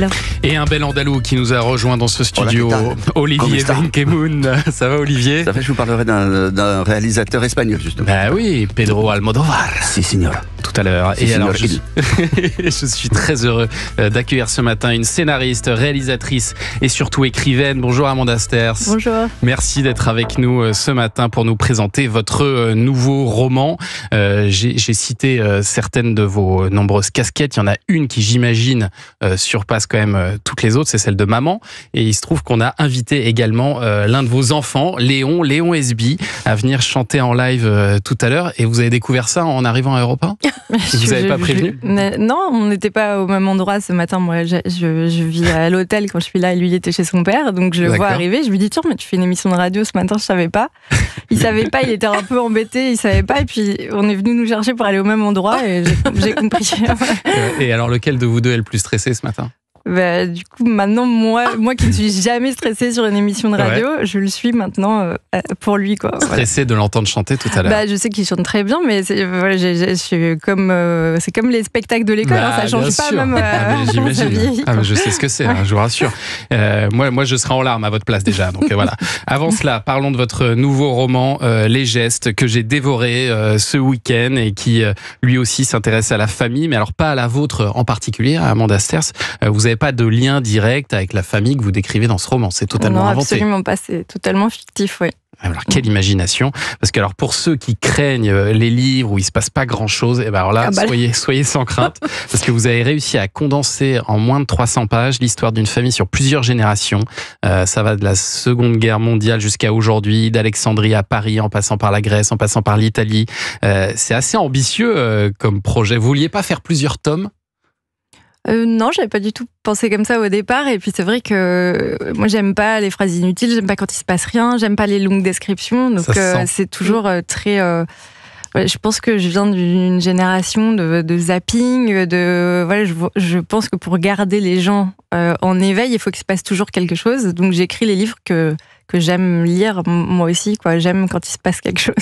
Andal. Et un bel Andalou qui nous a rejoint dans ce studio, Olivier Benkemoun. Ça va, Olivier? Ça fait, je vous parlerai d'un réalisateur espagnol, justement. Bah oui, Pedro Almodóvar. Si, signor. Tout à l'heure. Si, et alors, signor. je suis très heureux d'accueillir ce matin une scénariste, réalisatrice et surtout écrivaine. Bonjour Amanda Sters. Bonjour. Merci d'être avec nous ce matin pour nous présenter votre nouveau roman. J'ai cité certaines de vos nombreuses casquettes. Il y en a une qui, j'imagine, surpasse quand même toutes les autres, c'est celle de maman. Et il se trouve qu'on a invité également l'un de vos enfants, Léon Esby, à venir chanter en live tout à l'heure. Et vous avez découvert ça en arrivant à Europe 1 ? Vous n'avez pas prévenu ? Non, on n'était pas au même endroit ce matin. Moi, je vis à l'hôtel quand je suis là et lui, il était chez son père. Donc, je le vois arriver. Je lui dis, tiens, mais tu fais une émission de radio ce matin, je savais pas. Il savait pas, il était un peu embêté, il savait pas. Et puis, on est venu nous chercher pour aller au même endroit et j'ai compris. Et alors, lequel de vous deux est le plus stressé ce matin ? Bah, du coup, maintenant, moi qui ne suis jamais stressée sur une émission de radio, je le suis maintenant pour lui, quoi. Stressée de l'entendre chanter tout à l'heure. Bah, je sais qu'il chante très bien, mais c'est comme les spectacles de l'école, ça change pas sûr. même. J'imagine. Mais je sais ce que c'est, je vous rassure. Moi, je serai en larmes à votre place déjà. Donc voilà. Avant cela, parlons de votre nouveau roman, Les Gestes, que j'ai dévoré ce week-end et qui lui aussi s'intéresse à la famille, mais alors pas à la vôtre en particulier, Amanda Sters. Vous n'avez pas de lien direct avec la famille que vous décrivez dans ce roman, c'est totalement inventé. Non, absolument pas, c'est totalement fictif, oui. Alors, quelle imagination. Parce que alors, pour ceux qui craignent les livres où il ne se passe pas grand-chose, et ben alors là, soyez sans crainte, parce que vous avez réussi à condenser en moins de 300 pages l'histoire d'une famille sur plusieurs générations. Ça va de la Seconde Guerre mondiale jusqu'à aujourd'hui, d'Alexandrie à Paris, en passant par la Grèce, en passant par l'Italie. C'est assez ambitieux comme projet. Vous vouliez pas faire plusieurs tomes ? Non, j'avais pas du tout pensé comme ça au départ. Et puis c'est vrai que moi j'aime pas les phrases inutiles, j'aime pas quand il se passe rien, j'aime pas les longues descriptions. Donc c'est toujours très. Je pense que je viens d'une génération de zapping. Je pense que pour garder les gens en éveil, il faut qu'il se passe toujours quelque chose. Donc j'écris les livres que j'aime lire moi aussi, quoi. J'aime quand il se passe quelque chose.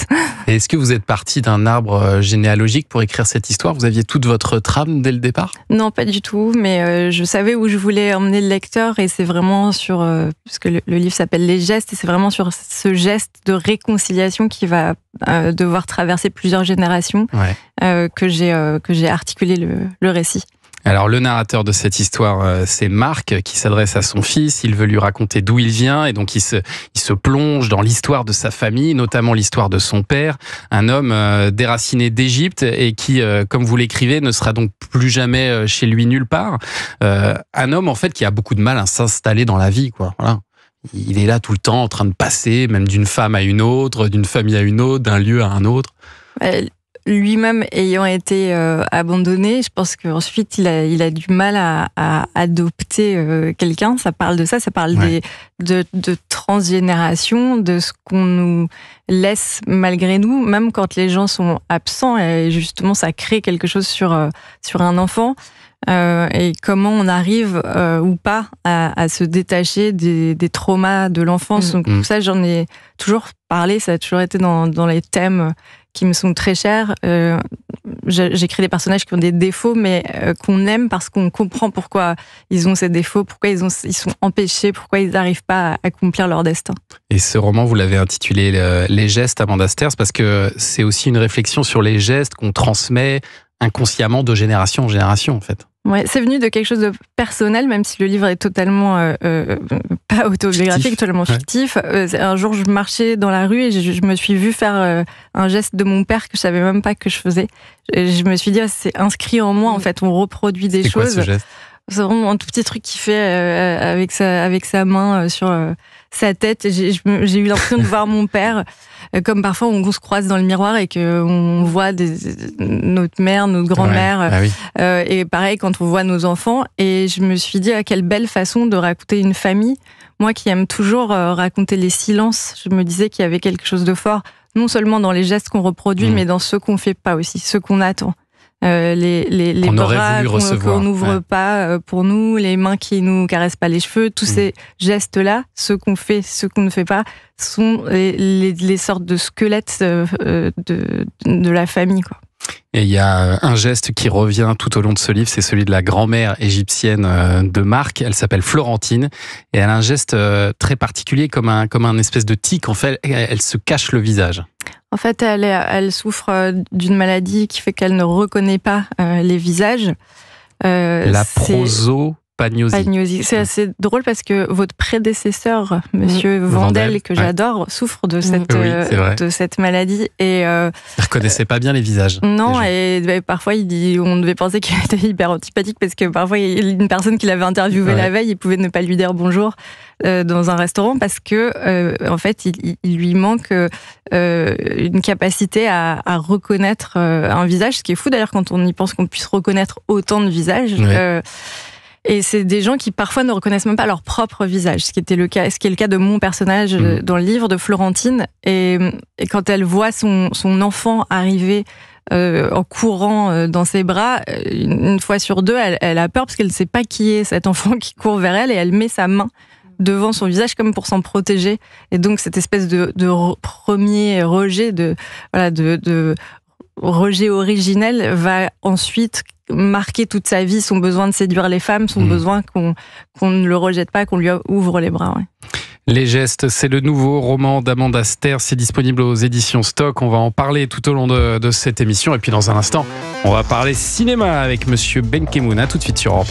Et est-ce que vous êtes parti d'un arbre généalogique pour écrire cette histoire ? Vous aviez toute votre trame dès le départ ? Non, pas du tout, mais je savais où je voulais emmener le lecteur et c'est vraiment sur, parce que le livre s'appelle Les Gestes, et c'est vraiment sur ce geste de réconciliation qui va devoir traverser plusieurs générations que j'ai articulé le récit. Alors le narrateur de cette histoire, c'est Marc qui s'adresse à son fils. Il veut lui raconter d'où il vient et donc il se plonge dans l'histoire de sa famille, notamment l'histoire de son père, un homme déraciné d'Égypte et qui, comme vous l'écrivez, ne sera donc plus jamais chez lui nulle part. Un homme en fait qui a beaucoup de mal à s'installer dans la vie, quoi. Voilà. Il est là tout le temps en train de passer, même d'une femme à une autre, d'une famille à une autre, d'un lieu à un autre. Lui-même ayant été abandonné, je pense qu'ensuite il a du mal à adopter quelqu'un. Ça parle de ça, ça parle de transgénération, de ce qu'on nous laisse malgré nous, même quand les gens sont absents. Et justement, ça crée quelque chose sur un enfant. Et comment on arrive ou pas à se détacher des traumas de l'enfance. Donc tout ça, j'en ai toujours parlé, ça a toujours été dans les thèmes qui me sont très chers. J'écris des personnages qui ont des défauts, mais qu'on aime parce qu'on comprend pourquoi ils ont ces défauts, pourquoi ils sont empêchés, pourquoi ils n'arrivent pas à accomplir leur destin. Et ce roman, vous l'avez intitulé Les Gestes, Amanda Sters, parce que c'est aussi une réflexion sur les gestes qu'on transmet inconsciemment de génération en génération, en fait. Ouais, c'est venu de quelque chose de personnel, même si le livre est totalement pas autobiographique, totalement fictif. Un jour, je marchais dans la rue et je me suis vue faire un geste de mon père que je savais même pas que je faisais. Et je me suis dit, c'est inscrit en moi, en fait, on reproduit des choses. C'est quoi ce geste ? C'est vraiment un tout petit truc qu'il fait avec sa main sur sa tête. Et j'ai eu l'impression de voir mon père, comme parfois on se croise dans le miroir et qu'on voit notre mère, notre grand-mère. Et pareil quand on voit nos enfants. Et je me suis dit, quelle belle façon de raconter une famille. Moi qui aime toujours raconter les silences, je me disais qu'il y avait quelque chose de fort, non seulement dans les gestes qu'on reproduit, mais dans ceux qu'on fait pas aussi, ceux qu'on attend. Les bras qu'on n'ouvre pas pour nous, les mains qui nous caressent pas les cheveux, tous ces gestes-là, ceux qu'on fait, ceux qu'on ne fait pas, sont les sortes de squelettes de la famille, quoi. Et il y a un geste qui revient tout au long de ce livre, c'est celui de la grand-mère égyptienne de Marc. Elle s'appelle Florentine et elle a un geste très particulier, comme un espèce de tic. En fait, elle se cache le visage. En fait, elle souffre d'une maladie qui fait qu'elle ne reconnaît pas les visages. La prosopagnosie. C'est assez drôle parce que votre prédécesseur, Monsieur Vandel, que j'adore, souffre de cette maladie. Et, il ne reconnaissait pas bien les visages. Non, et parfois on devait penser qu'il était hyper antipathique parce que parfois une personne qu'il avait interviewée la veille, il pouvait ne pas lui dire bonjour dans un restaurant parce que en fait, il lui manque une capacité à reconnaître un visage, ce qui est fou d'ailleurs quand on y pense qu'on puisse reconnaître autant de visages. Et c'est des gens qui parfois ne reconnaissent même pas leur propre visage, ce qui est le cas de mon personnage dans le livre de Florentine. Et quand elle voit son enfant arriver en courant dans ses bras, une fois sur deux, elle a peur parce qu'elle ne sait pas qui est cet enfant qui court vers elle et elle met sa main devant son visage comme pour s'en protéger. Et donc cette espèce de premier rejet, de rejet originel va ensuite marquer toute sa vie, son besoin de séduire les femmes, son besoin qu'on ne le rejette pas, qu'on lui ouvre les bras. Les gestes, c'est le nouveau roman d'Amanda Ster, c'est disponible aux éditions Stock. On va en parler tout au long de cette émission. Et puis dans un instant, on va parler cinéma avec Monsieur Benkemoun. À tout de suite sur Europe.